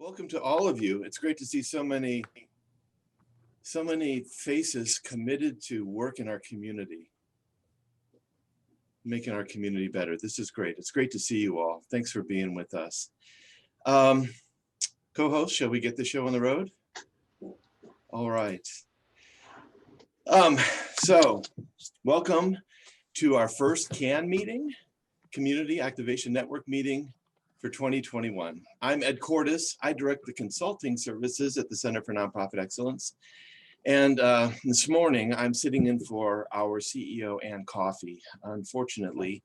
Welcome to all of you. It's great to see so many faces committed to work in our community, making our community better. This is great. It's great to see you all. Thanks for being with us. Co-host, shall we get the show on the road? All right. So welcome to our first CAN meeting, Community Activation Network meeting for 2021. I'm Ed Cordes. I direct the consulting services at the Center for Nonprofit Excellence. And this morning, I'm sitting in for our CEO, Ann Coffey. Unfortunately,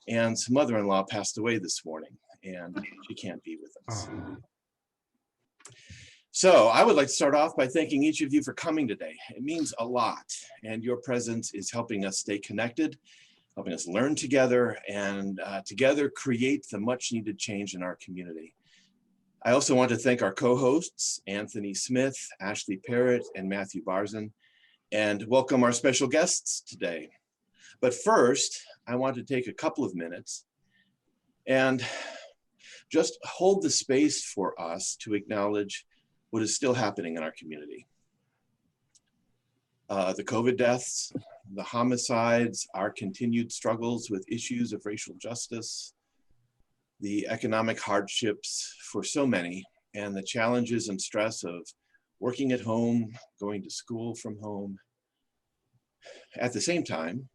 Ann's mother-in-law passed away this morning, and she can't be with us. So I would like to start off by thanking each of you for coming today. It means a lot, and your presence is helping us stay connected, helping us learn together, and together create the much needed change in our community. I also want to thank our co-hosts, Anthony Smith, Ashley Parrott, and Matthew Barzan, and welcome our special guests today. But first, I want to take a couple of minutes and just hold the space for us to acknowledge what is still happening in our community. The COVID deaths, the homicides, our continued struggles with issues of racial justice, the economic hardships for so many, and the challenges and stress of working at home, going to school from home. At the same time,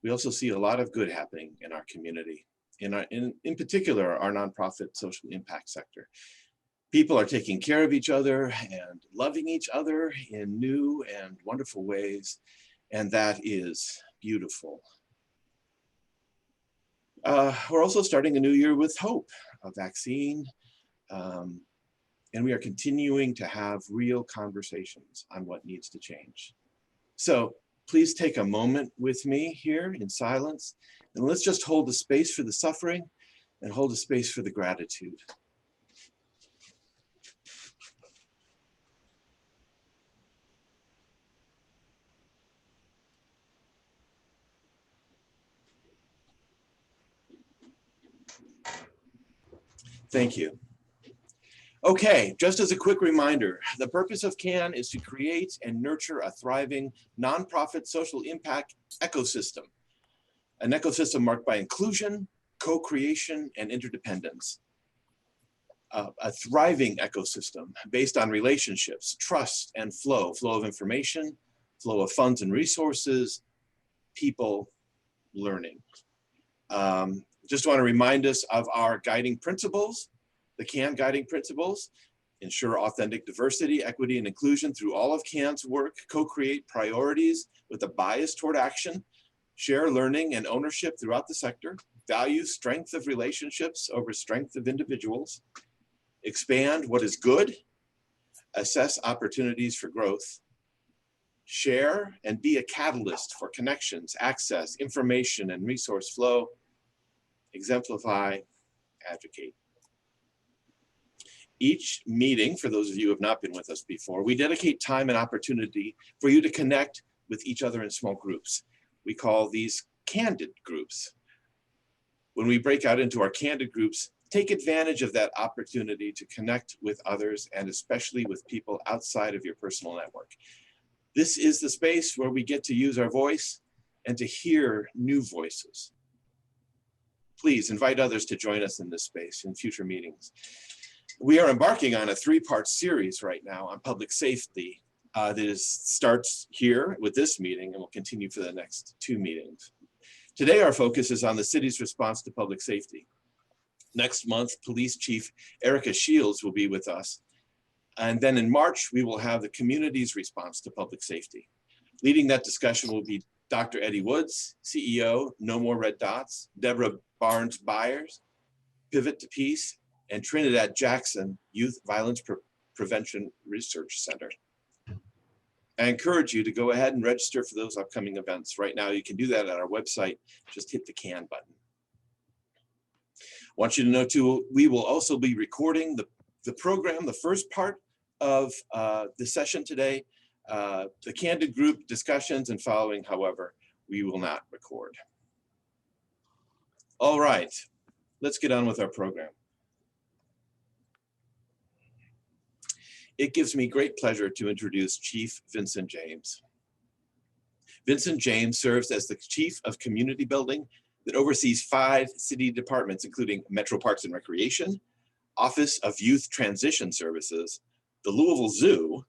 we also see a lot of good happening in our community, in particular, our nonprofit social impact sector. People are taking care of each other and loving each other in new and wonderful ways, and that is beautiful. We're also starting a new year with hope, a vaccine, and we are continuing to have real conversations on what needs to change. So please take a moment with me here in silence, and let's just hold the space for the suffering and hold a space for the gratitude. Thank you. Okay, just as a quick reminder, the purpose of CAN is to create and nurture a thriving nonprofit social impact ecosystem, an ecosystem marked by inclusion, co-creation, and interdependence. A thriving ecosystem based on relationships, trust, and flow of information, flow of funds and resources, people, learning. Just want to remind us of our guiding principles, the CAN guiding principles: ensure authentic diversity, equity, and inclusion through all of CAN's work, co-create priorities with a bias toward action, share learning and ownership throughout the sector, value strength of relationships over strength of individuals, expand what is good, assess opportunities for growth, share and be a catalyst for connections, access, information, and resource flow, exemplify, advocate. Each meeting, for those of you who have not been with us before, we dedicate time and opportunity for you to connect with each other in small groups. We call these Candid groups. When we break out into our Candid groups, take advantage of that opportunity to connect with others, and especially with people outside of your personal network. This is the space where we get to use our voice and to hear new voices. Please invite others to join us in this space in future meetings. We are embarking on a 3-part series right now on public safety that starts here with this meeting and will continue for the next 2 meetings. Today, our focus is on the city's response to public safety. Next month, Police Chief Erica Shields will be with us. And then in March, we will have the community's response to public safety. Leading that discussion will be Dr. Eddie Woods, CEO, No More Red Dots, Deborah Barnes-Byers, Pivot to Peace, and Trinidad Jackson, Youth Violence Prevention Research Center. I encourage you to go ahead and register for those upcoming events. Right now, you can do that at our website. Just hit the CAN button. I want you to know too, we will also be recording the program, the first part of the session today. The Candid group discussions and following, however, we will not record. All right, let's get on with our program. It gives me great pleasure to introduce Chief Vincent James. Vincent James serves as the Chief of Community Building that oversees 5 city departments, including Metro Parks and Recreation, Office of Youth Transition Services, the Louisville Zoo,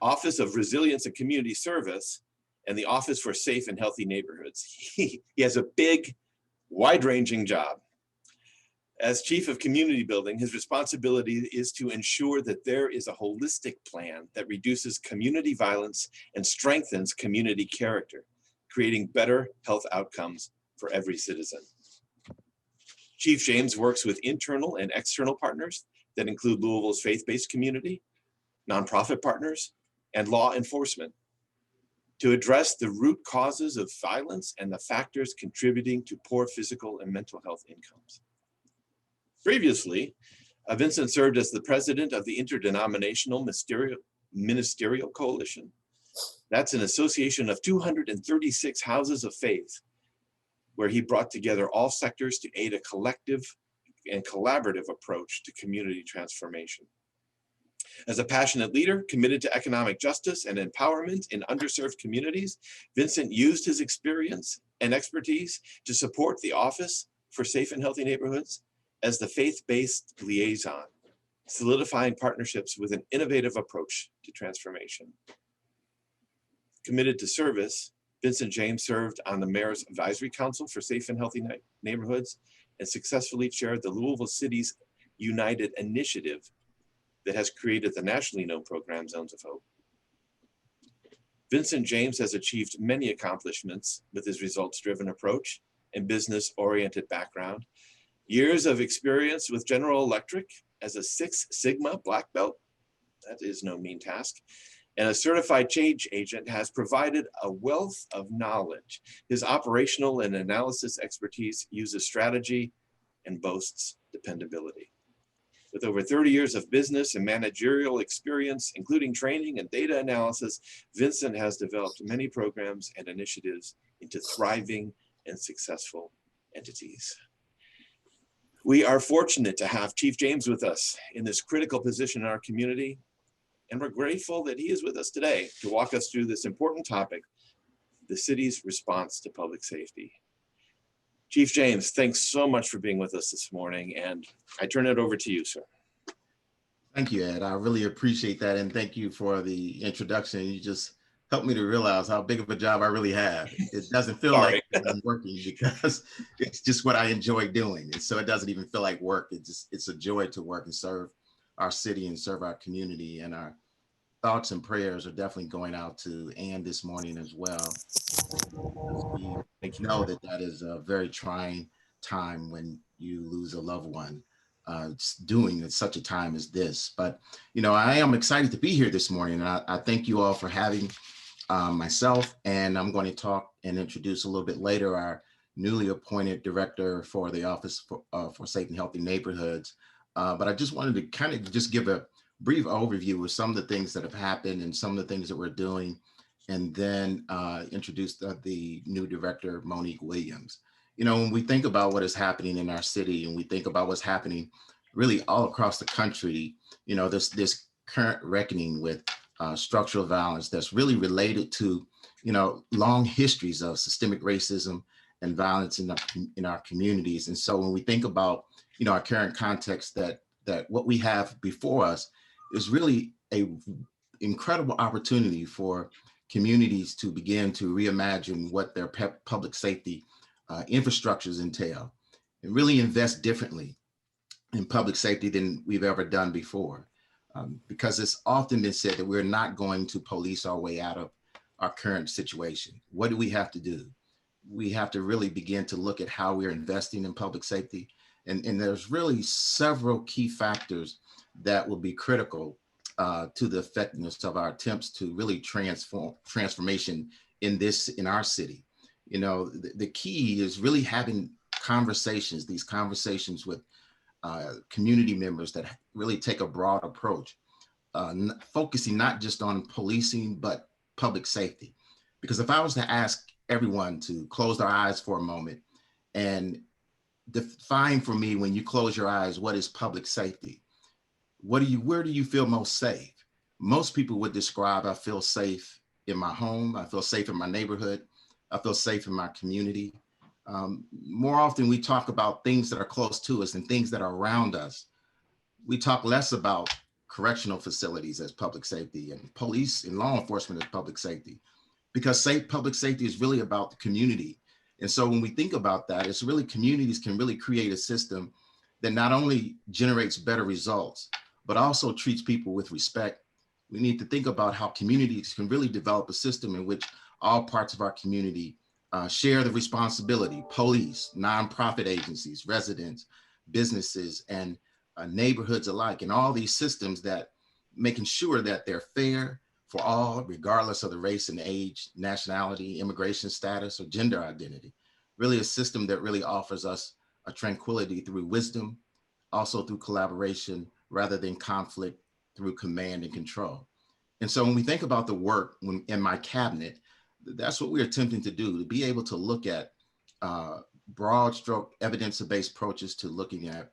Office of Resilience and Community Service, and the Office for Safe and Healthy Neighborhoods. He has a big, wide-ranging job. As Chief of Community Building, his responsibility is to ensure that there is a holistic plan that reduces community violence and strengthens community character, creating better health outcomes for every citizen. Chief James works with internal and external partners that include Louisville's faith-based community, nonprofit partners, and law enforcement to address the root causes of violence and the factors contributing to poor physical and mental health outcomes. Previously, Vincent served as the president of the Interdenominational Ministerial Coalition. That's an association of 236 houses of faith, where he brought together all sectors to aid a collective and collaborative approach to community transformation. As a passionate leader committed to economic justice and empowerment in underserved communities, Vincent used his experience and expertise to support the Office for Safe and Healthy Neighborhoods as the faith-based liaison, solidifying partnerships with an innovative approach to transformation. Committed to service, Vincent James served on the Mayor's Advisory Council for Safe and Healthy Neighborhoods and successfully chaired the Louisville City's United Initiative that has created the nationally known program Zones of Hope. Vincent James has achieved many accomplishments with his results-driven approach and business-oriented background. Years of experience with General Electric as a 6 Sigma black belt, that is no mean task, and a certified change agent has provided a wealth of knowledge. His operational and analysis expertise uses strategy and boasts dependability. With over 30 years of business and managerial experience, including training and data analysis, Vincent has developed many programs and initiatives into thriving and successful entities. We are fortunate to have Chief James with us in this critical position in our community, and we're grateful that he is with us today to walk us through this important topic, the city's response to public safety. Chief James, thanks so much for being with us this morning, and I turn it over to you, sir. Thank you, Ed. I really appreciate that, and thank you for the introduction. You just helped me to realize how big of a job I really have. It doesn't feel like I'm working because it's just what I enjoy doing. And so it doesn't even feel like work. It's a joy to work and serve our city and serve our community. And our thoughts and prayers are definitely going out to Ann this morning as well. We know that that is a very trying time when you lose a loved one. It's doing at such a time as this. But, you know, I am excited to be here this morning. And I thank you all for having myself, and I'm going to talk and introduce a little bit later our newly appointed director for the Office for Safe and Healthy Neighborhoods. But I just wanted to kind of just give a brief overview of some of the things that have happened and some of the things that we're doing, and then introduce the new director, Monique Williams. You know, when we think about what is happening in our city and we think about what's happening really all across the country, you know, this current reckoning with structural violence that's really related to, you know, long histories of systemic racism and violence in our communities. And so when we think about, you know, our current context, that what we have before us is really a incredible opportunity for communities to begin to reimagine what their public safety infrastructures entail and really invest differently in public safety than we've ever done before. Because it's often been said that we're not going to police our way out of our current situation. What do we have to do? We have to really begin to look at how we're investing in public safety. And there's really several key factors that will be critical to the effectiveness of our attempts to really transformation in our city. You know, the key is really having these conversations with community members that really take a broad approach, focusing not just on policing, but public safety. Because if I was to ask everyone to close their eyes for a moment and define for me, when you close your eyes, what is public safety? Where do you feel most safe? most people would describe, I feel safe in my home, I feel safe in my neighborhood, I feel safe in my community. More often we talk about things that are close to us and things that are around us. We talk less about correctional facilities as public safety and police and law enforcement as public safety, because public safety is really about the community. And so when we think about that, it's really communities can really create a system that not only generates better results, but also treats people with respect. We need to think about how communities can really develop a system in which all parts of our community share the responsibility: police, nonprofit agencies, residents, businesses, and neighborhoods alike, and all these systems that making sure that they're fair for all, regardless of the race and age, nationality, immigration status, or gender identity. Really a system that really offers us a tranquility through wisdom, also through collaboration, rather than conflict through command and control. And so when we think about the work in my cabinet, that's what we're attempting to do, to be able to look at broad stroke evidence-based approaches to looking at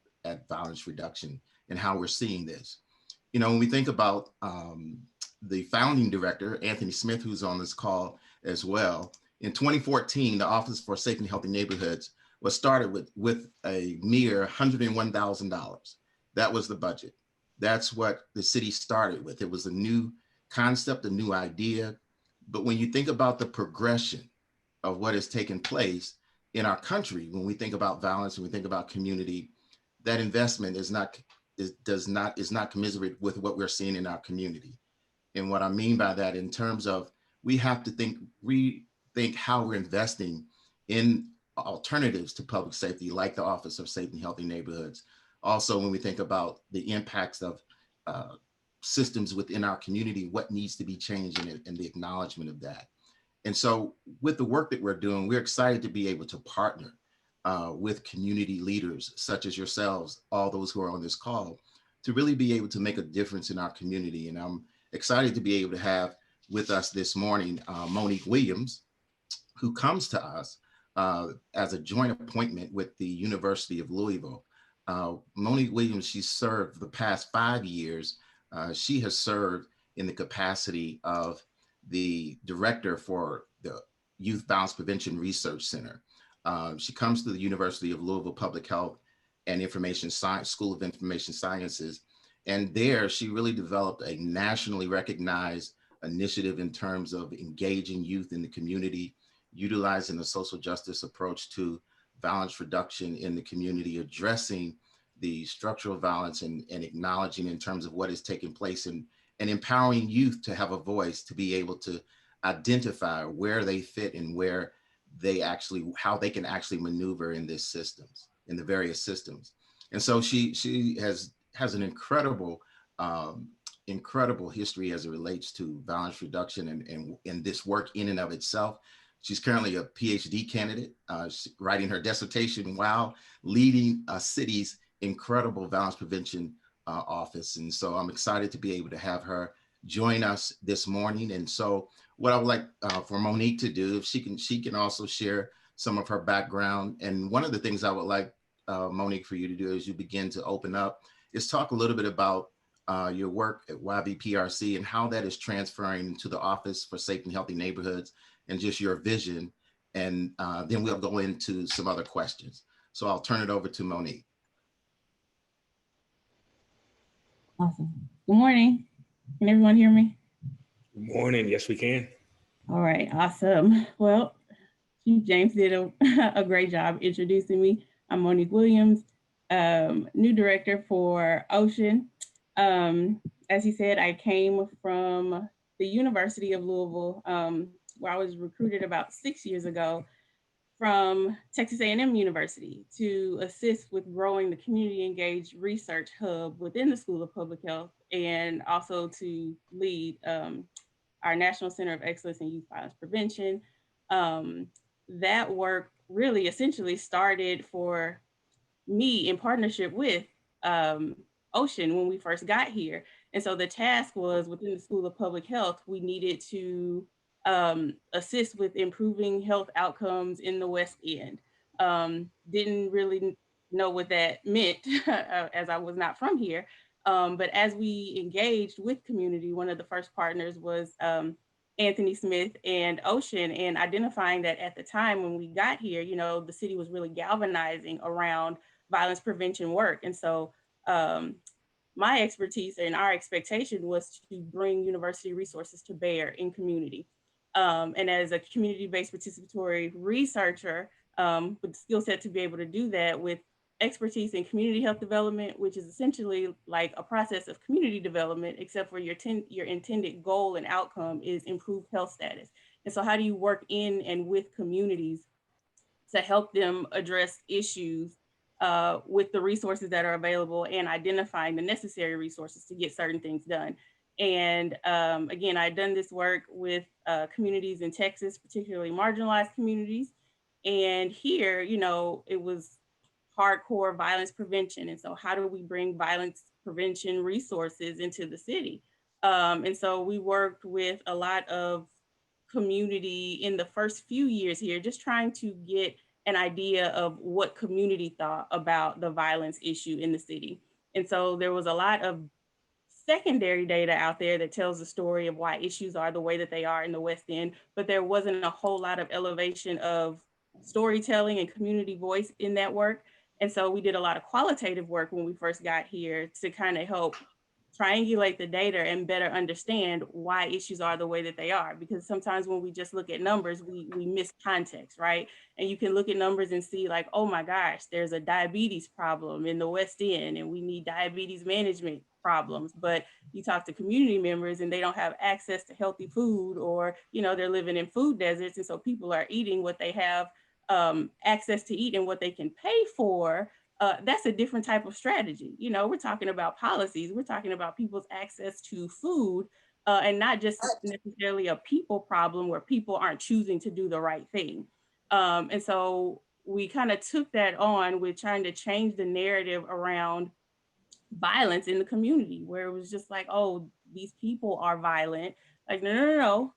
violence reduction and how we're seeing this. You know, when we think about the founding director, Anthony Smith, who's on this call as well, in 2014, the Office for Safe and Healthy Neighborhoods was started with a mere $101,000. That was the budget. That's what the city started with. It was a new concept, a new idea. But when you think about the progression of what has taken place in our country, when we think about violence and we think about community, that investment is not commiserate with what we're seeing in our community. And what I mean by that, in terms of, we have to rethink how we're investing in alternatives to public safety, like the Office of Safe and Healthy Neighborhoods. Also, when we think about the impacts of systems within our community, what needs to be changed and the acknowledgement of that. And so with the work that we're doing, we're excited to be able to partner with community leaders such as yourselves, all those who are on this call, to really be able to make a difference in our community. And I'm excited to be able to have with us this morning, Monique Williams, who comes to us as a joint appointment with the University of Louisville. Monique Williams, she served the past 5 years. She has served in the capacity of the director for the Youth Violence Prevention Research Center. She comes to the University of Louisville Public Health and Information Science, School of Information Sciences. And there she really developed a nationally recognized initiative in terms of engaging youth in the community, utilizing a social justice approach to violence reduction in the community, addressing the structural violence and acknowledging in terms of what is taking place, and empowering youth to have a voice, to be able to identify where they fit and where they actually, how they can actually maneuver in this systems, in the various systems. And so she has an incredible history as it relates to violence reduction and this work in and of itself. She's currently a PhD candidate, writing her dissertation while leading a city's incredible violence prevention office. And so I'm excited to be able to have her join us this morning. And so what I would like for Monique to do, if she can also share some of her background. And one of the things I would like, Monique, for you to do as you begin to open up is talk a little bit about your work at YVPRC and how that is transferring to the Office for Safe and Healthy Neighborhoods, and just your vision. And then we'll go into some other questions. So I'll turn it over to Monique. Awesome. Good morning. Can everyone hear me? Good morning. Yes, we can. All right. Awesome. Well, Chief James did a great job introducing me. I'm Monique Williams, new director for Ocean. As he said, I came from the University of Louisville, where I was recruited about 6 years ago from Texas A&M University to assist with growing the community engaged research hub within the School of Public Health, and also to lead our National Center of Excellence in Youth Violence Prevention. That work really essentially started for me in partnership with Ocean when we first got here. And so the task was, within the School of Public Health, we needed to assist with improving health outcomes in the West End. Didn't really know what that meant as I was not from here. But as we engaged with community, one of the first partners was Anthony Smith and Ocean, and identifying that at the time when we got here, you know, the city was really galvanizing around violence prevention work. And so my expertise and our expectation was to bring university resources to bear in community. And as a community-based participatory researcher, with the skill set to be able to do that with expertise in community health development, which is essentially like a process of community development, except for your intended goal and outcome is improved health status. And so how do you work in and with communities to help them address issues with the resources that are available and identifying the necessary resources to get certain things done. And again, I've done this work with communities in Texas, particularly marginalized communities. And here, you know, it was hardcore violence prevention. And so how do we bring violence prevention resources into the city? And so we worked with a lot of community in the first few years here, just trying to get an idea of what community thought about the violence issue in the city. And so there was a lot of secondary data out there that tells the story of why issues are the way that they are in the West End, but there wasn't a whole lot of elevation of storytelling and community voice in that work. And so we did a lot of qualitative work when we first got here to kind of help triangulate the data and better understand why issues are the way that they are. Because sometimes when we just look at numbers, we miss context, right? And you can look at numbers and see like, oh my gosh, there's a diabetes problem in the West End and we need diabetes management problems. But you talk to community members and they don't have access to healthy food, or, you know, they're living in food deserts. And so people are eating what they have access to eat and what they can pay for. That's a different type of strategy. You know, we're talking about policies, we're talking about people's access to food, and not just necessarily a people problem where people aren't choosing to do the right thing. And so we kind of took that on with trying to change the narrative around violence in the community, where it was just like, oh, these people are violent. Like, no.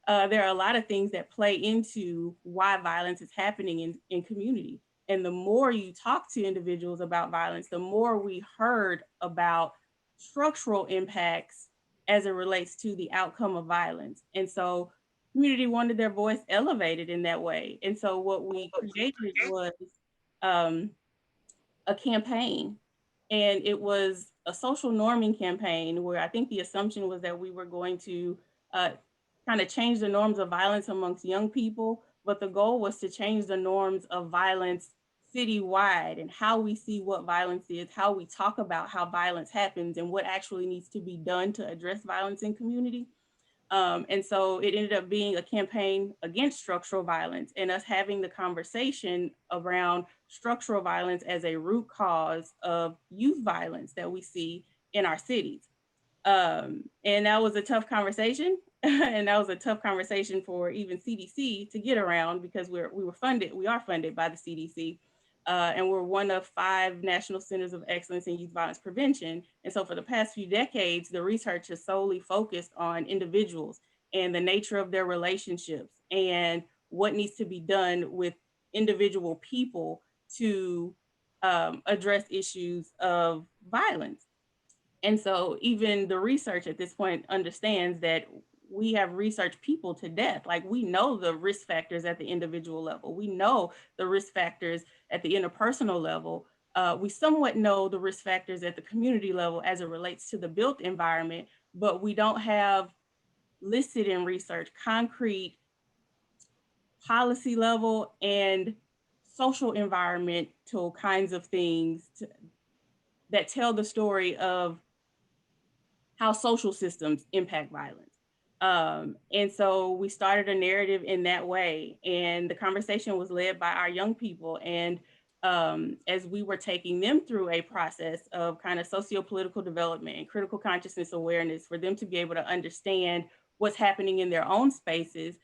There are a lot of things that play into why violence is happening in community. And the more you talk to individuals about violence, the more we heard about structural impacts as it relates to the outcome of violence. And so community wanted their voice elevated in that way. And so what we created was a campaign, and it was a social norming campaign where I think the assumption was that we were going to kind of change the norms of violence amongst young people, but the goal was to change the norms of violence citywide and how we see what violence is, how we talk about how violence happens, and what actually needs to be done to address violence in community. And so it ended up being a campaign against structural violence and us having the conversation around structural violence as a root cause of youth violence that we see in our cities. And that was a tough conversation. And that was a tough conversation for even CDC to get around, because we are funded by the CDC. And we're one of 5 national centers of excellence in youth violence prevention. And so for the past few decades, the research has solely focused on individuals and the nature of their relationships and what needs to be done with individual people to address issues of violence. And so even the research at this point understands that we have researched people to death. Like, we know the risk factors at the individual level. We know the risk factors at the interpersonal level. We somewhat know the risk factors at the community level as it relates to the built environment, but we don't have listed in research concrete policy level and social environmental kinds of things that tell the story of how social systems impact violence. And so we started a narrative in that way. And the conversation was led by our young people. And as we were taking them through a process of kind of socio-political development and critical consciousness awareness for them to be able to understand what's happening in their own spaces,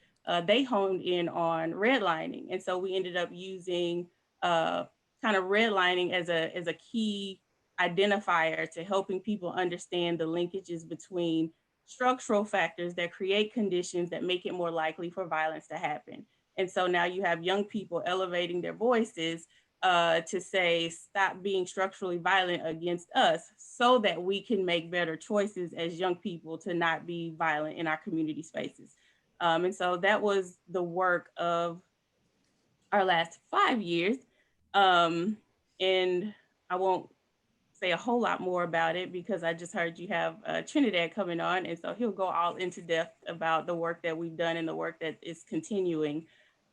they honed in on redlining. And so we ended up using kind of redlining as a key identifier to helping people understand the linkages between structural factors that create conditions that make it more likely for violence to happen. And so now you have young people elevating their voices to say, stop being structurally violent against us so that we can make better choices as young people to not be violent in our community spaces. And so that was the work of our last 5 years. And I won't say a whole lot more about it because I just heard you have Trinidad coming on. And so he'll go all into depth about the work that we've done and the work that is continuing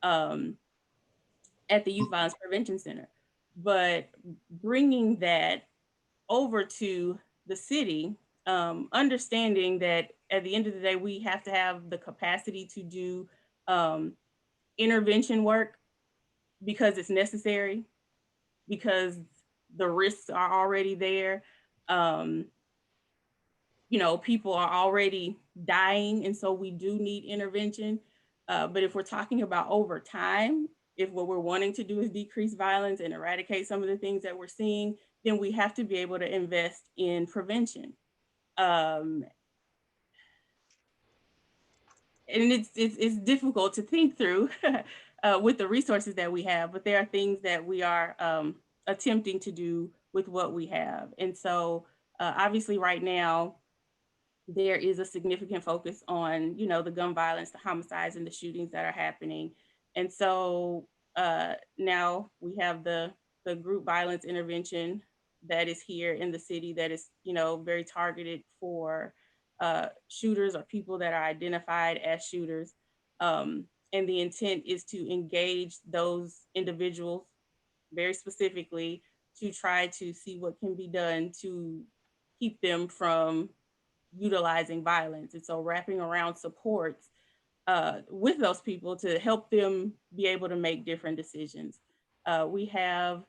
at the Youth Violence Prevention Center. But bringing that over to the city, understanding that at the end of the day, we have to have the capacity to do intervention work because it's necessary, because the risks are already there. You know, people are already dying, and so we do need intervention. But if we're talking about over time, if what we're wanting to do is decrease violence and eradicate some of the things that we're seeing, then we have to be able to invest in prevention. And it's difficult to think through with the resources that we have, but there are things that we are attempting to do with what we have. And so obviously right now, there is a significant focus on, you know, the gun violence, the homicides and the shootings that are happening. And so now we have the group violence intervention that is here in the city that is, you know, very targeted for shooters or people that are identified as shooters. And the intent is to engage those individuals very specifically to try to see what can be done to keep them from utilizing violence. And so wrapping around supports with those people to help them be able to make different decisions. We have,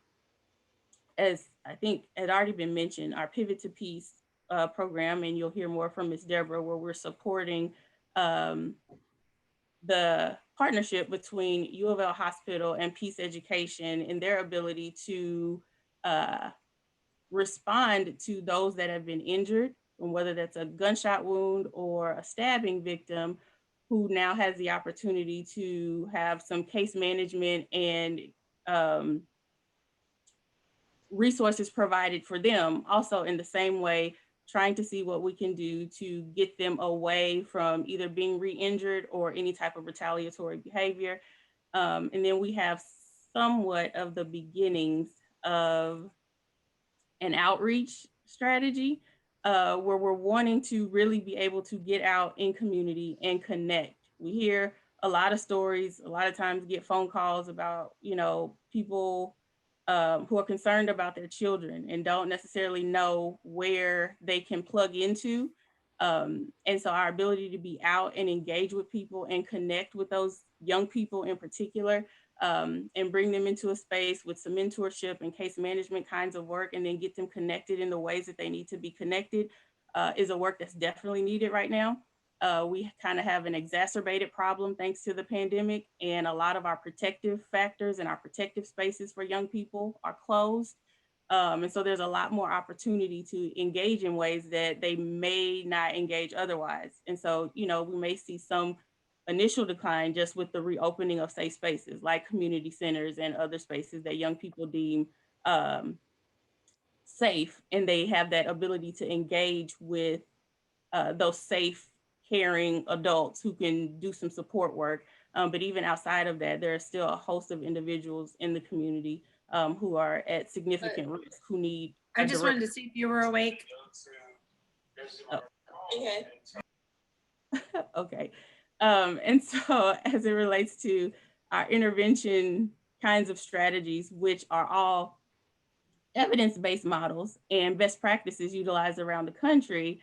as I think had already been mentioned, our Pivot to Peace program, and you'll hear more from Ms. Deborah, where we're supporting the partnership between U of L Hospital and Peace Education in their ability to respond to those that have been injured, and whether that's a gunshot wound or a stabbing victim, who now has the opportunity to have some case management and resources provided for them. Also in the same way, trying to see what we can do to get them away from either being re-injured or any type of retaliatory behavior. And then we have somewhat of the beginnings of an outreach strategy where we're wanting to really be able to get out in community and connect. We hear a lot of stories, a lot of times get phone calls about, you know, people who are concerned about their children and don't necessarily know where they can plug into. And so our ability to be out and engage with people and connect with those young people in particular, and bring them into a space with some mentorship and case management kinds of work, and then get them connected in the ways that they need to be connected, is a work that's definitely needed right now. We kind of have an exacerbated problem thanks to the pandemic, and a lot of our protective factors and our protective spaces for young people are closed. And so there's a lot more opportunity to engage in ways that they may not engage otherwise. And so, you know, we may see some initial decline just with the reopening of safe spaces like community centers and other spaces that young people deem safe, and they have that ability to engage with those safe, caring adults who can do some support work. But even outside of that, there are still a host of individuals in the community who are at significant risk, who need. I just wanted to see if you were awake. Oh. Okay. Okay. And so as it relates to our intervention kinds of strategies, which are all evidence-based models and best practices utilized around the country,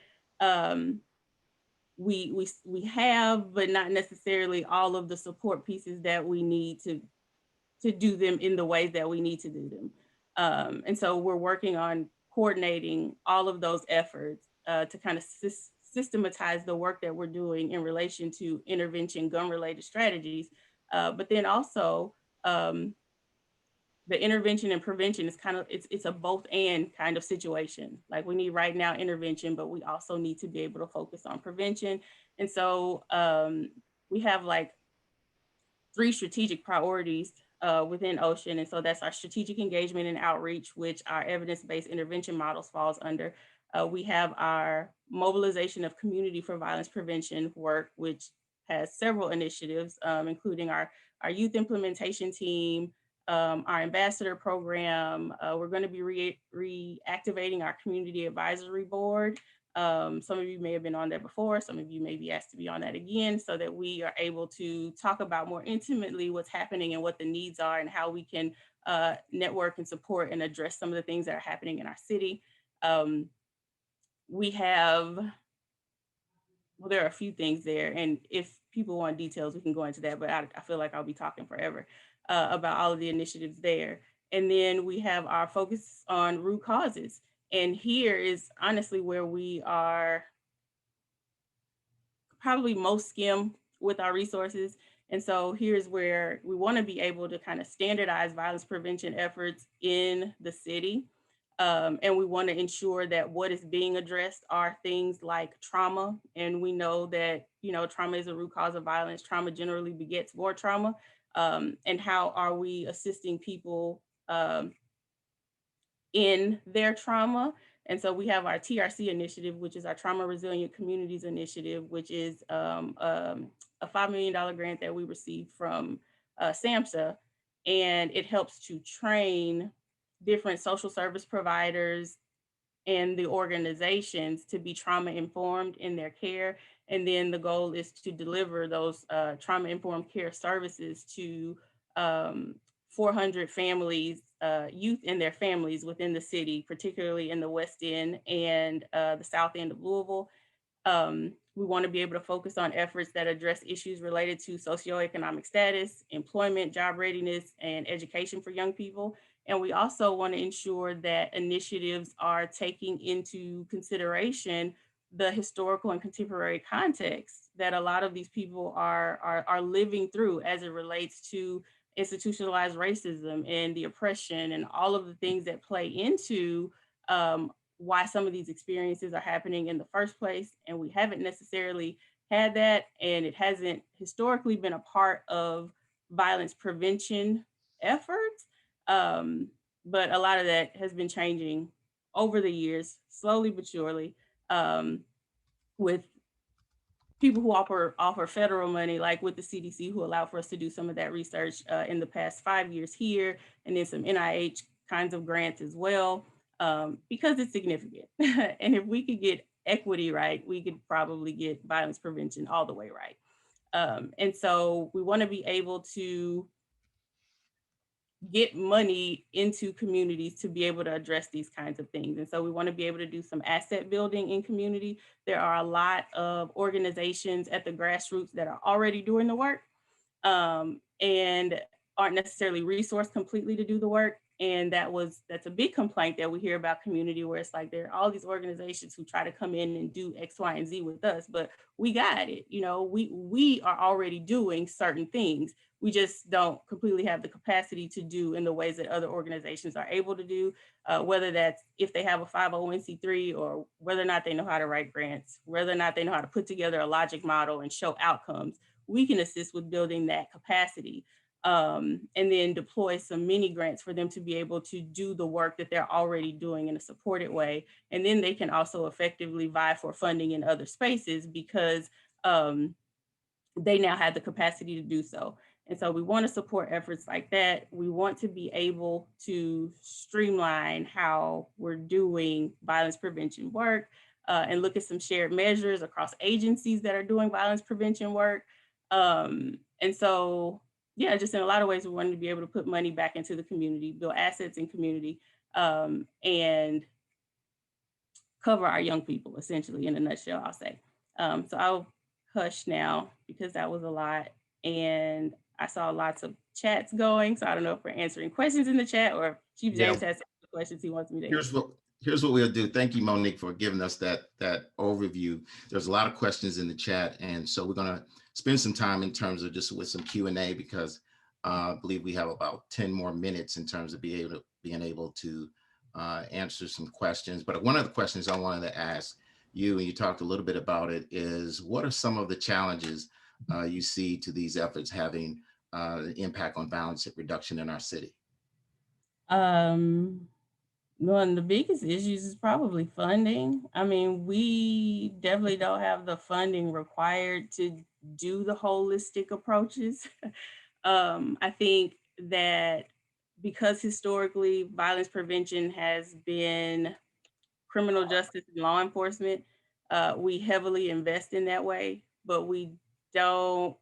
we have, but not necessarily all of the support pieces that we need to do them in the ways that we need to do them. And so we're working on coordinating all of those efforts to kind of systematize the work that we're doing in relation to intervention gun-related strategies. But then also the intervention and prevention is kind of, it's a both and kind of situation. Like we need right now intervention, but we also need to be able to focus on prevention. And so we have like 3 strategic priorities within Ocean. And so that's our strategic engagement and outreach, which our evidence-based intervention models falls under. We have our mobilization of community for violence prevention work, which has several initiatives, including our youth implementation team, our ambassador program. We're going to be reactivating our community advisory board. Some of you may have been on that before. Some of you may be asked to be on that again, so that we are able to talk about more intimately what's happening and what the needs are and how we can network and support and address some of the things that are happening in our city. We have, well, there are a few things there, and if people want details, we can go into that, but I feel like I'll be talking forever about all of the initiatives there. And then we have our focus on root causes. And here is honestly where we are probably most skim with our resources. And so here's where we want to be able to kind of standardize violence prevention efforts in the city. And we want to ensure that what is being addressed are things like trauma. And we know that, you know, trauma is a root cause of violence. Trauma generally begets more trauma. And how are we assisting people in their trauma? And so we have our TRC initiative, which is our Trauma Resilient Communities Initiative, which is a $5 million grant that we received from SAMHSA. And it helps to train different social service providers and the organizations to be trauma informed in their care. And then the goal is to deliver those trauma informed care services to 400 families, youth and their families within the city, particularly in the West End and the South End of Louisville. We want to be able to focus on efforts that address issues related to socioeconomic status, employment, job readiness, and education for young people. And we also want to ensure that initiatives are taking into consideration the historical and contemporary context that a lot of these people are living through as it relates to institutionalized racism and the oppression and all of the things that play into why some of these experiences are happening in the first place. And we haven't necessarily had that, and it hasn't historically been a part of violence prevention efforts. But a lot of that has been changing over the years, slowly but surely, with people who offer federal money, like with the CDC, who allow for us to do some of that research in the past 5 years here, and then some NIH kinds of grants as well, because it's significant. And if we could get equity right, we could probably get violence prevention all the way right. And so we want to be able to get money into communities to be able to address these kinds of things. And so we want to be able to do some asset building in community. There are a lot of organizations at the grassroots that are already doing the work and aren't necessarily resourced completely to do the work. And that's a big complaint that we hear about community, where it's like there are all these organizations who try to come in and do X, Y, and Z with us, but we got it. You know, we are already doing certain things. We just don't completely have the capacity to do in the ways that other organizations are able to do, whether that's if they have a 501c3 or whether or not they know how to write grants, whether or not they know how to put together a logic model and show outcomes. We can assist with building that capacity. And then deploy some mini grants for them to be able to do the work that they're already doing in a supported way. And then they can also effectively vie for funding in other spaces because they now have the capacity to do so. And so we want to support efforts like that. We want to be able to streamline how we're doing violence prevention work and look at some shared measures across agencies that are doing violence prevention work. And so, yeah, just in a lot of ways, we wanted to be able to put money back into the community, build assets in community, and cover our young people, essentially, in a nutshell, I'll say. So I'll hush now because that was a lot. And I saw lots of chats going. So I don't know if we're answering questions in the chat or if Chief James has some questions he wants me to answer. Here's what we'll do. Thank you, Monique, for giving us that overview. There's a lot of questions in the chat. And so we're going to spend some time in terms of just with some Q&A because I believe we have about 10 more minutes in terms of being able to answer some questions. But one of the questions I wanted to ask you, and you talked a little bit about it, is what are some of the challenges you see to these efforts having the impact on violence reduction in our city? One of the biggest issues is probably funding. I mean, we definitely don't have the funding required to do the holistic approaches. I think that because historically violence prevention has been criminal justice and law enforcement, we heavily invest in that way, but don't,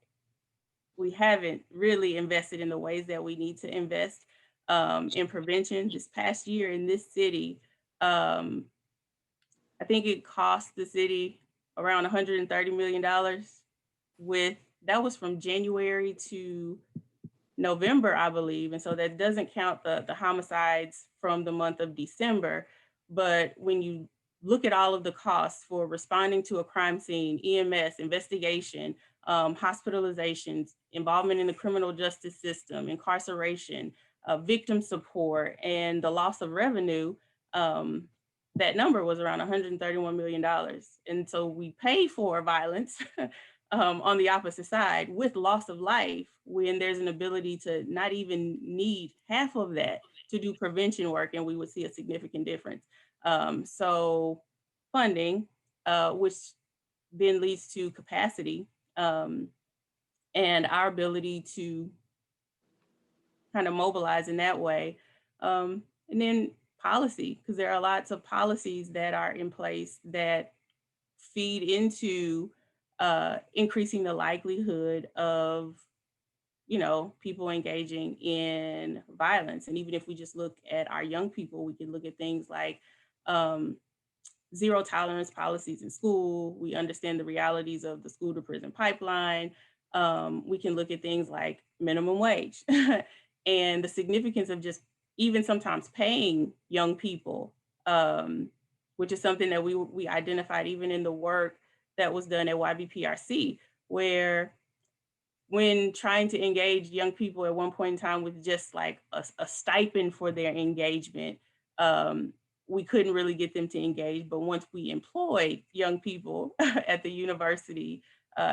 we haven't really invested in the ways that we need to invest in prevention. This past year in this city, um, I think it cost the city around $130 million with, that was from January to November, I believe. And so that doesn't count the homicides from the month of December. But when you look at all of the costs for responding to a crime scene, EMS, investigation, hospitalizations, involvement in the criminal justice system, incarceration, victim support, and the loss of revenue, that number was around $131 million. And so we pay for violence on the opposite side with loss of life, when there's an ability to not even need half of that to do prevention work, and we would see a significant difference. So funding, which then leads to capacity, and our ability to kind of mobilize in that way. And then policy, because there are lots of policies that are in place that feed into increasing the likelihood of, you know, people engaging in violence. And even if we just look at our young people, we can look at things like zero tolerance policies in school. We understand the realities of the school to prison pipeline. We can look at things like minimum wage and the significance of just even sometimes paying young people, which is something that we identified even in the work that was done at YBPRC, where when trying to engage young people at one point in time with just like a stipend for their engagement, we couldn't really get them to engage. But once we employed young people at the university,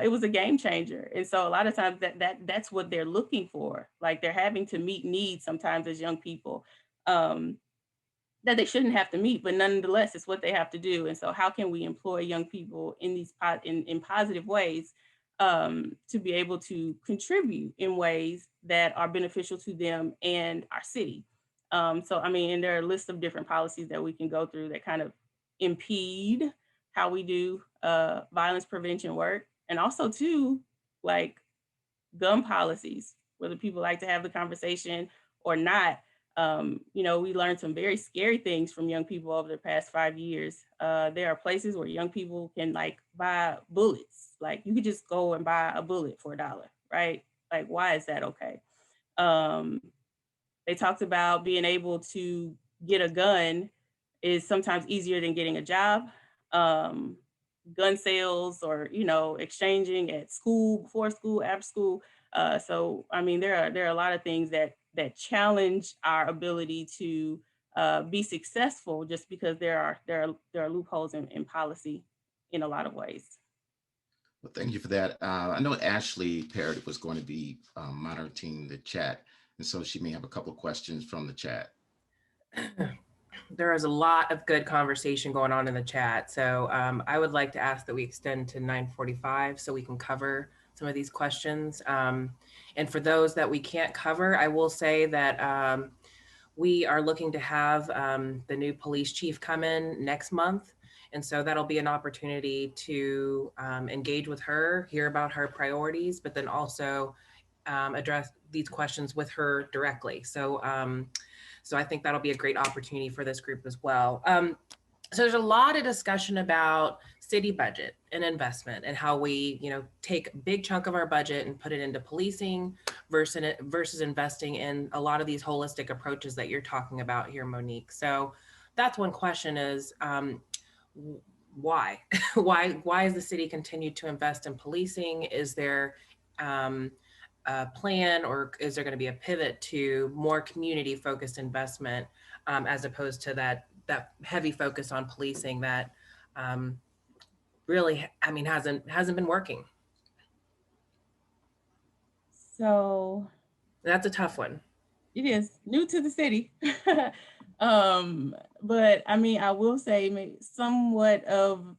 it was a game changer. And so a lot of times that's what they're looking for. Like, they're having to meet needs sometimes as young people that they shouldn't have to meet, but nonetheless, it's what they have to do. And so how can we employ young people in these in positive ways to be able to contribute in ways that are beneficial to them and our city? So, I mean, and there are a list of different policies that we can go through that kind of impede how we do violence prevention work. And also too, like gun policies, whether people like to have the conversation or not. You know, we learned some very scary things from young people over the past 5 years. There are places where young people can like buy bullets. Like, you could just go and buy a bullet for $1, right? Like, why is that okay? They talked about being able to get a gun is sometimes easier than getting a job. Gun sales, or, you know, exchanging at school, before school, after school. So, I mean, there are a lot of things that challenge our ability to be successful, just because there are loopholes in policy in a lot of ways. Well, thank you for that. I know Ashley Parrott was going to be monitoring the chat, and so she may have a couple of questions from the chat. There is a lot of good conversation going on in the chat. So I would like to ask that we extend to 9:45 so we can cover some of these questions. And for those that we can't cover, I will say that we are looking to have the new police chief come in next month. And so that'll be an opportunity to engage with her, hear about her priorities, but then also address these questions with her directly. So I think that'll be a great opportunity for this group as well. So there's a lot of discussion about city budget and investment, and how we, you know, take a big chunk of our budget and put it into policing versus investing in a lot of these holistic approaches that you're talking about here, Monique. So that's one question is, why? why is the city continued to invest in policing? Is there a plan, or is there going to be a pivot to more community focused investment as opposed to that heavy focus on policing that really, I mean, hasn't been working? So That's a tough one. it is new to the city. But I mean, I will say somewhat of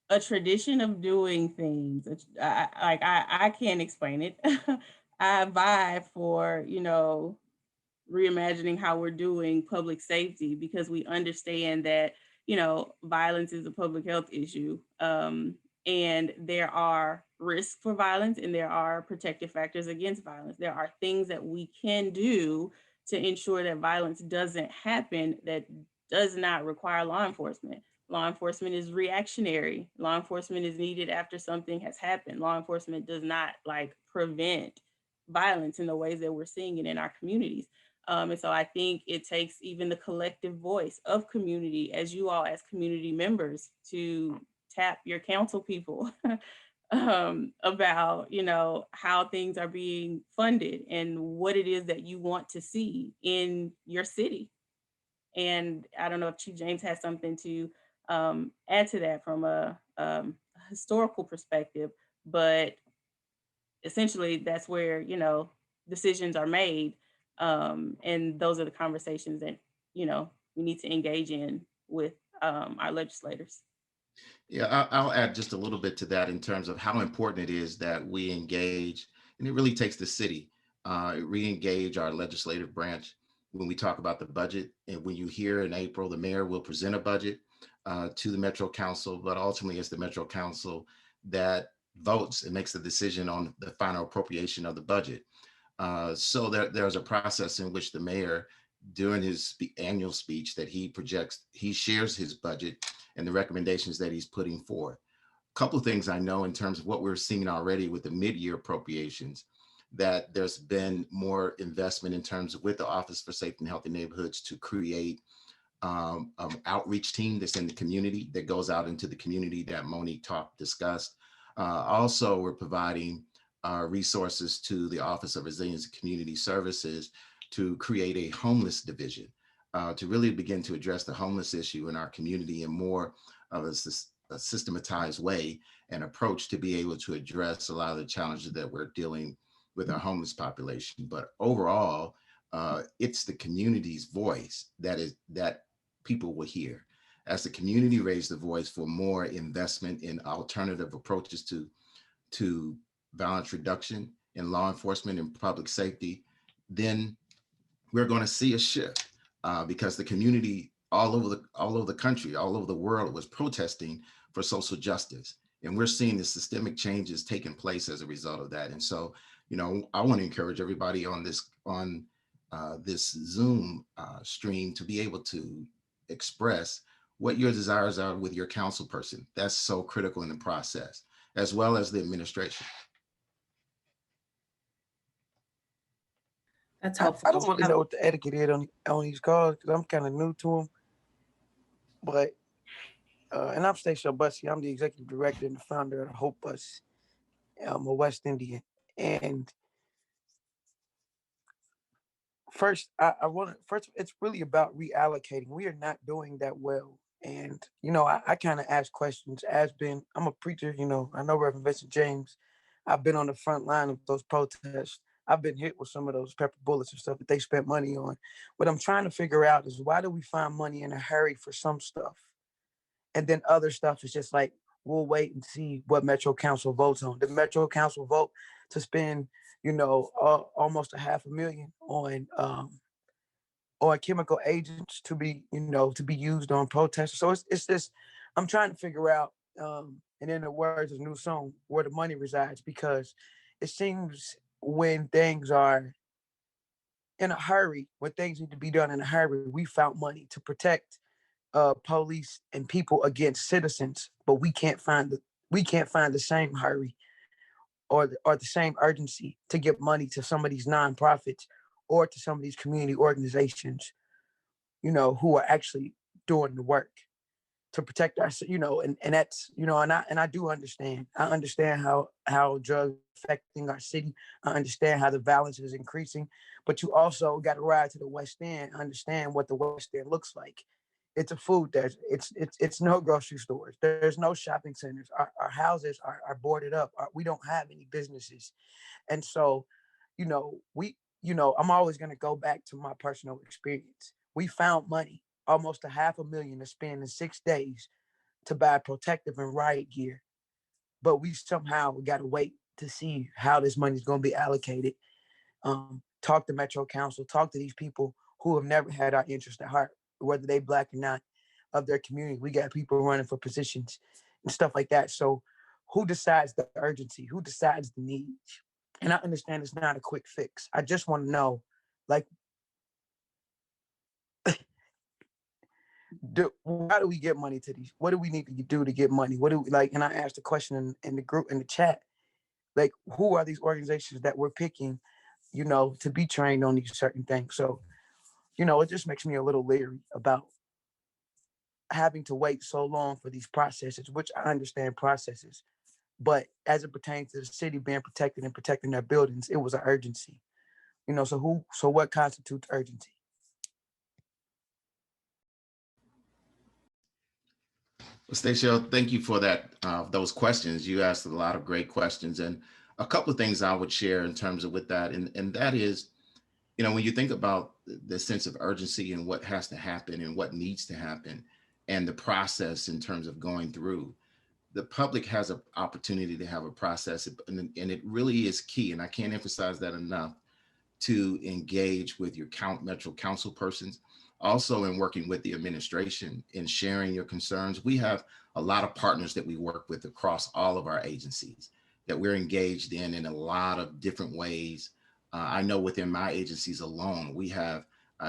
a tradition of doing things. I can't explain it. I vibe for, reimagining how we're doing public safety because we understand that, violence is a public health issue. And there are risks for violence and there are protective factors against violence. There are things that we can do to ensure that violence doesn't happen that does not require law enforcement. Law enforcement is reactionary. Law enforcement is needed after something has happened. Law enforcement does not prevent violence in the ways that we're seeing it in our communities. And so I think it takes even the collective voice of community as you all as community members to tap your council people about, how things are being funded and what it is that you want to see in your city. And I don't know if Chief James has something to add to that from a historical perspective, but essentially that's where, decisions are made. And those are the conversations that, we need to engage in with our legislators. Yeah, I'll add just a little bit to that in terms of how important it is that we engage, and it really takes the city, re-engage our legislative branch when we talk about the budget. And when you hear in April, the mayor will present a budget to the Metro Council, but ultimately it's the Metro Council that votes and makes the decision on the final appropriation of the budget. So there's a process in which the mayor, during his annual speech that he projects, he shares his budget and the recommendations that he's putting forth. A couple of things I know in terms of what we're seeing already with the mid-year appropriations, that there's been more investment in terms of with the Office for Safe and Healthy Neighborhoods to create an outreach team that's in the community that goes out into the community that Monique discussed. Also, we're providing resources to the Office of Resilience and Community Services to create a homeless division, to really begin to address the homeless issue in our community in more of a systematized way and approach to be able to address a lot of the challenges that we're dealing with our homeless population. But overall, it's the community's voice that people will hear. As the community raise the voice for more investment in alternative approaches to violence reduction in law enforcement and public safety, then we're going to see a shift because the community all over the country, all over the world was protesting for social justice. And we're seeing the systemic changes taking place as a result of that. And so, I want to encourage everybody on this Zoom stream to be able to express what your desires are with your council person. That's so critical in the process, as well as the administration. That's helpful. I don't really know what the etiquette is on these calls because I'm kind of new to them. But, and I'm Stacia Bussy. I'm the executive director and the founder of Hope Bus. I'm a West Indian. And first, it's really about reallocating. We are not doing that well. And, I kind of ask questions. I'm a preacher, I know Reverend Vincent James. I've been on the front line of those protests. I've been hit with some of those pepper bullets and stuff that they spent money on. What I'm trying to figure out is why do we find money in a hurry for some stuff? And then other stuff is just like, we'll wait and see what Metro Council votes on. The Metro Council vote to spend, almost $500,000 on chemical agents to be used on protesters. So it's just, I'm trying to figure out, and in the words of New Song, where the money resides, because it seems when things are in a hurry, when things need to be done in a hurry, we found money to protect police and people against citizens, but we can't find the same hurry or the same urgency to give money to some of these nonprofits or to some of these community organizations, who are actually doing the work to protect us, and that's, and I do understand. I understand how drugs affecting our city. I understand how the violence is increasing, but you also got to ride to the West End, understand what the West End looks like. It's a food desert. It's no grocery stores. There's no shopping centers. Our houses are boarded up. We don't have any businesses. And so, I'm always going to go back to my personal experience. We found money, almost $500,000 to spend in 6 days to buy protective and riot gear. But we got to wait to see how this money is going to be allocated. Talk to Metro Council, talk to these people who have never had our interest at heart, whether they Black or not, of their community. We got people running for positions and stuff like that. So who decides the urgency? Who decides the needs? And I understand it's not a quick fix. I just want to know, like, how do we get money to these? What do we need to do to get money? What do we like? And I asked the question in the group, in the chat, like, who are these organizations that we're picking, to be trained on these certain things? So, it just makes me a little leery about having to wait so long for these processes, which I understand processes. But as it pertains to the city being protected and protecting their buildings, it was an urgency. So what constitutes urgency? Well, Stacia, thank you for that. Those questions. You asked a lot of great questions, and a couple of things I would share in terms of with that, and that is, when you think about the sense of urgency and what has to happen and what needs to happen, and the process in terms of going through, the public has an opportunity to have a process, and it really is key. And I can't emphasize that enough, to engage with your Metro Council persons, also in working with the administration in sharing your concerns. We have a lot of partners that we work with across all of our agencies that we're engaged in a lot of different ways. I know within my agencies alone, we have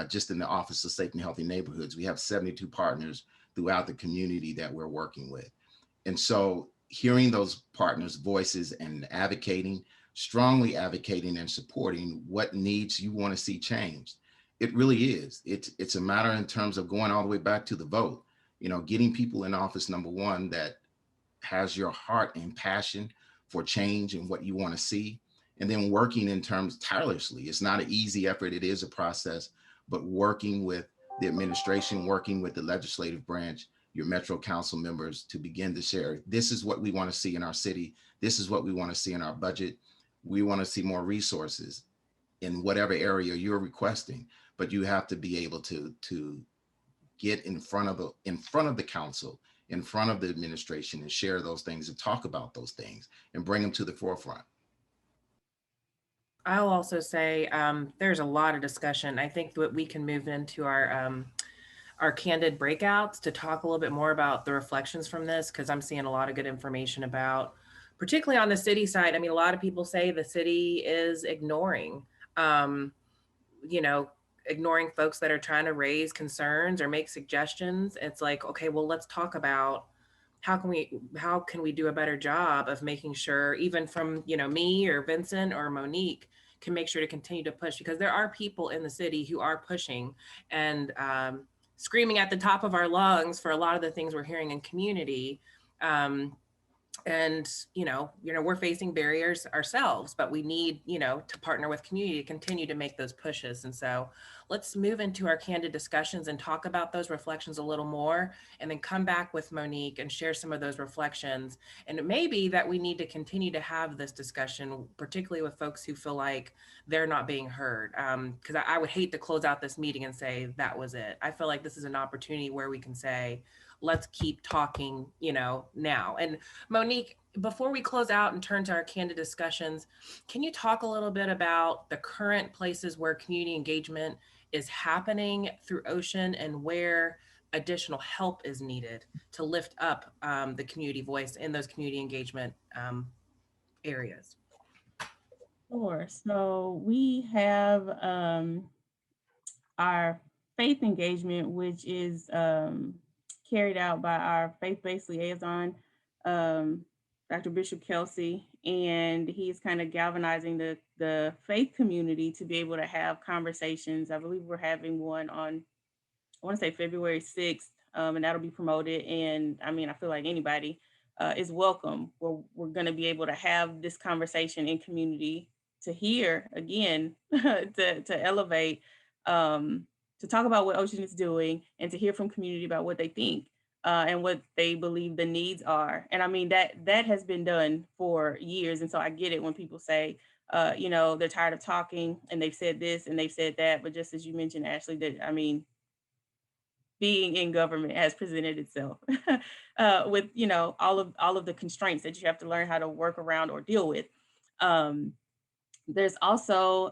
just in the Office of Safe and Healthy Neighborhoods, we have 72 partners throughout the community that we're working with. And so hearing those partners' voices and strongly advocating and supporting what needs you want to see changed. It really is. It's a matter in terms of going all the way back to the vote, getting people in office, number one, that has your heart and passion for change and what you want to see. And then working in terms tirelessly. It's not an easy effort. It is a process, but working with the administration, working with the legislative branch, your Metro Council members, to begin to share, this is what we want to see in our city. This is what we want to see in our budget. We want to see more resources in whatever area you're requesting, but you have to be able to get in front of the council, in front of the administration, and share those things and talk about those things and bring them to the forefront. I'll also say there's a lot of discussion. I think that we can move into our Candid breakouts to talk a little bit more about the reflections from this, because I'm seeing a lot of good information about, particularly on the city side. I mean, a lot of people say the city is ignoring, ignoring folks that are trying to raise concerns or make suggestions. It's like, okay, well, let's talk about how can we do a better job of making sure, even from, me or Vincent or Monique, can make sure to continue to push, because there are people in the city who are pushing and screaming at the top of our lungs for a lot of the things we're hearing in community. And, we're facing barriers ourselves, but we need, to partner with community to continue to make those pushes. And so let's move into our candid discussions and talk about those reflections a little more, and then come back with Monique and share some of those reflections. And it may be that we need to continue to have this discussion, particularly with folks who feel like they're not being heard. Because I would hate to close out this meeting and say, that was it. I feel like this is an opportunity where we can say, let's keep talking, now. And Monique, before we close out and turn to our candid discussions, can you talk a little bit about the current places where community engagement is happening through Ocean, and where additional help is needed to lift up the community voice in those community engagement areas? Sure. So we have our faith engagement, which is carried out by our faith-based liaison, Dr. Bishop Kelsey, and he's kind of galvanizing the faith community to be able to have conversations. I believe we're having one on, I want to say February 6th, and that'll be promoted. And I mean, I feel like anybody is welcome. We're going to be able to have this conversation in community to hear again, to elevate talk about what Ocean is doing and to hear from community about what they think and what they believe the needs are. And I mean, that has been done for years. And so I get it when people say, you know, they're tired of talking and they've said this and they've said that. But just as you mentioned, Ashley, that I mean, being in government has presented itself with, you know, all of the constraints that you have to learn how to work around or deal with. There's also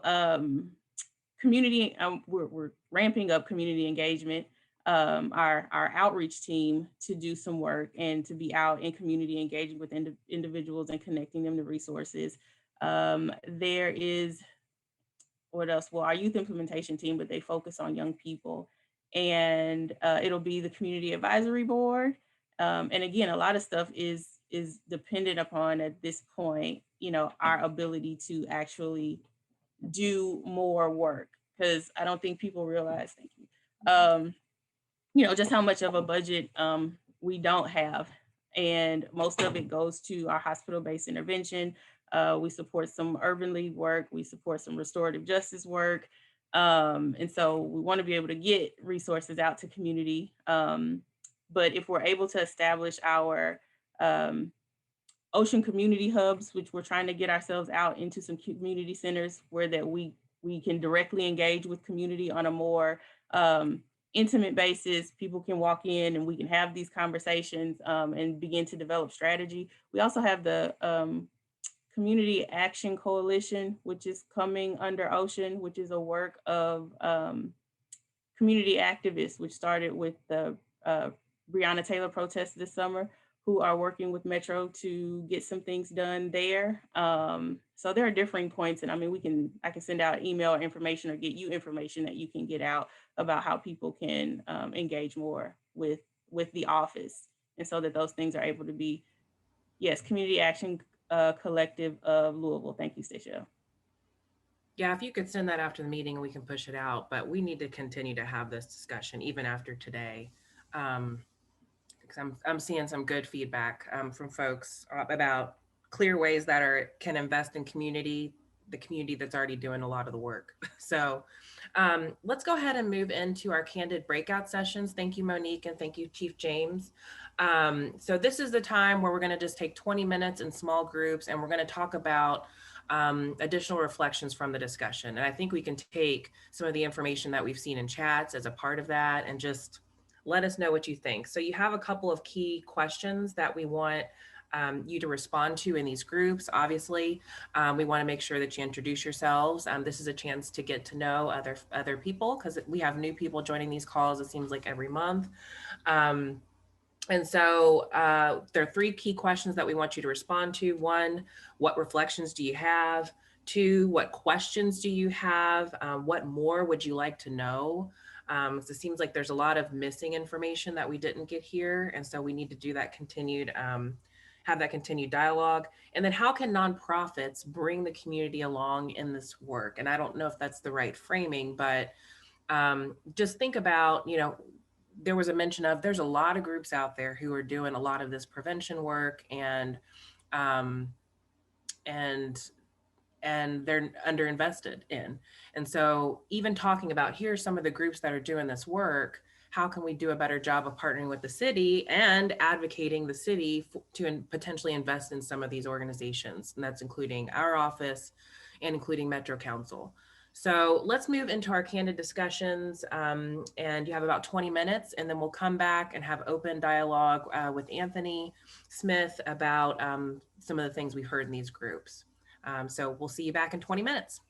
community, we're ramping up community engagement, our outreach team to do some work and to be out in community engaging with individuals and connecting them to resources. There is, what else? Well, our youth implementation team, but they focus on young people. And it'll be the community advisory board. And again, a lot of stuff is dependent upon at this point, you know, our ability to actually do more work, because I don't think people realize, thank you, you know, just how much of a budget we don't have. And most of it goes to our hospital-based intervention. We support some urban league work. We support some restorative justice work. And so we want to be able to get resources out to community. But if we're able to establish our Ocean community hubs, which we're trying to get ourselves out into some community centers where that we can directly engage with community on a more intimate basis. People can walk in and we can have these conversations and begin to develop strategy. We also have the Community Action Coalition, which is coming under Ocean, which is a work of community activists, which started with the Breonna Taylor protests this summer, who are working with Metro to get some things done there. So there are differing points, and I mean, I can send out email information or get you information that you can get out about how people can engage more with the office, and so that those things are able to be, yes, Community Action Collective of Louisville. Thank you, Stacia. Yeah, if you could send that after the meeting, we can push it out, but we need to continue to have this discussion even after today. Because I'm seeing some good feedback from folks about clear ways that can invest in the community that's already doing a lot of the work. So let's go ahead and move into our Candid breakout sessions. Thank you, Monique, and thank you, Chief James. So this is the time where we're going to just take 20 minutes in small groups, and we're going to talk about additional reflections from the discussion. And I think we can take some of the information that we've seen in chats as a part of that and just let us know what you think. So you have a couple of key questions that we want you to respond to in these groups. Obviously, we want to make sure that you introduce yourselves. This is a chance to get to know other people, because we have new people joining these calls, it seems like every month. And so there are 3 key questions that we want you to respond to. 1, what reflections do you have? 2, what questions do you have? What more would you like to know? So it seems like there's a lot of missing information that we didn't get here. And so we need to do that continued, have that continued dialogue. And then how can nonprofits bring the community along in this work? And I don't know if that's the right framing, but just think about, you know, there was a mention of, there's a lot of groups out there who are doing a lot of this prevention work, and they're underinvested in. And so even talking about, here's some of the groups that are doing this work, how can we do a better job of partnering with the city and advocating the city to potentially invest in some of these organizations? And that's including our office and including Metro Council. So let's move into our Candid discussions, and you have about 20 minutes, and then we'll come back and have open dialogue with Anthony Smith about some of the things we've heard in these groups. So we'll see you back in 20 minutes.